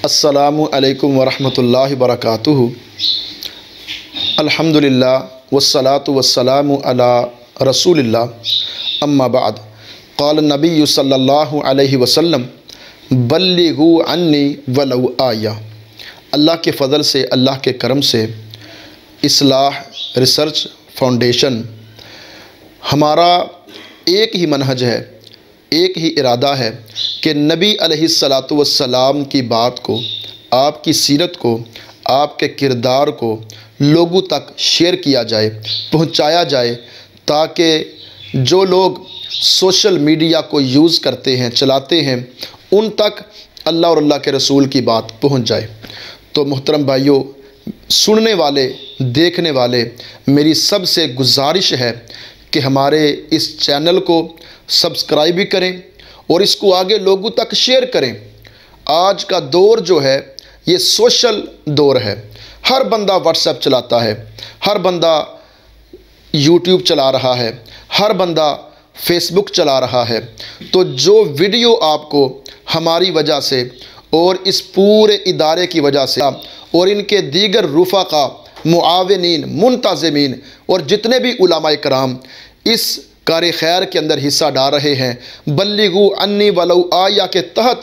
अस्सलामु अलैकुम वरहमतुल्लाहि वबरकातुहु। अल्हम्दुलिल्लाह वस्सलातु वस्सलामु अला रसूलिल्लाह अम्मा बाद। क़ाल नबी सल्लल्लाहु अलैहि वसल्लम बल्लिगू अन्नी वलौ आया। अल्लाह के फ़ज़ल से, अल्लाह के करम से इस्लाह रिसर्च फाउंडेशन हमारा एक ही मनहज है, एक ही इरादा है कि नबी अलैहिस्सलातु वस्सलाम की बात को, आपकी सीरत को, आपके किरदार को लोगों तक शेयर किया जाए, पहुंचाया जाए, ताकि जो लोग सोशल मीडिया को यूज़ करते हैं, चलाते हैं, उन तक अल्लाह और अल्लाह के रसूल की बात पहुंच जाए। तो मोहतरम भाइयों, सुनने वाले, देखने वाले, मेरी सबसे गुजारिश है कि हमारे इस चैनल को सब्सक्राइब भी करें और इसको आगे लोगों तक शेयर करें। आज का दौर जो है ये सोशल दौर है। हर बंदा व्हाट्सएप चलाता है, हर बंदा यूट्यूब चला रहा है, हर बंदा फेसबुक चला रहा है। तो जो वीडियो आपको हमारी वजह से और इस पूरे इदारे की वजह से और इनके दीगर रुफ़ाक़ा, मुआविनीन, मुंतज़िमीन और जितने भी उलमाए कराम इस कार खैर के अंदर हिस्सा डाल रहे हैं, बल्लिगू अन्नी वलौ आया के तहत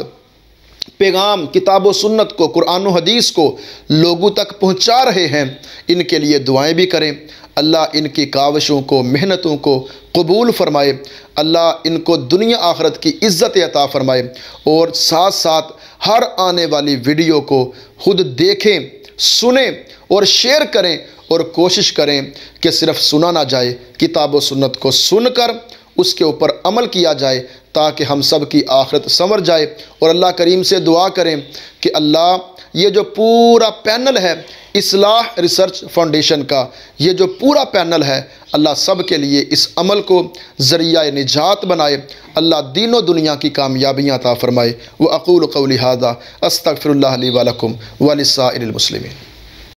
पैगाम, किताब व सुन्नत को, कुरान व हदीस को लोगों तक पहुंचा रहे हैं, इनके लिए दुआएं भी करें। अल्लाह इनकी काविशों को, मेहनतों को कबूल फरमाए। अल्लाह इनको दुनिया आखरत की इज़्ज़त अता फरमाए और साथ साथ हर आने वाली वीडियो को खुद देखें, सुने और शेयर करें और कोशिश करें कि सिर्फ़ सुना ना जाए, किताब व सुन्नत को सुनकर उसके ऊपर अमल किया जाए, ताकि हम सब की आखिरत संवर जाए। और अल्लाह करीम से दुआ करें कि अल्लाह ये जो पूरा पैनल है इस्लाह रिसर्च फाउंडेशन का, ये जो पूरा पैनल है, अल्लाह सब के लिए इस अमल को ज़रिया निजात बनाए। अल्लाह दीनों दुनिया की कामयाबियाँ अता फ़रमाए। व अक़ूलु क़ौली हाज़ा अस्तग़फ़िरुल्लाह ली व लकुम व लिस्साइरिल मुस्लिमीन।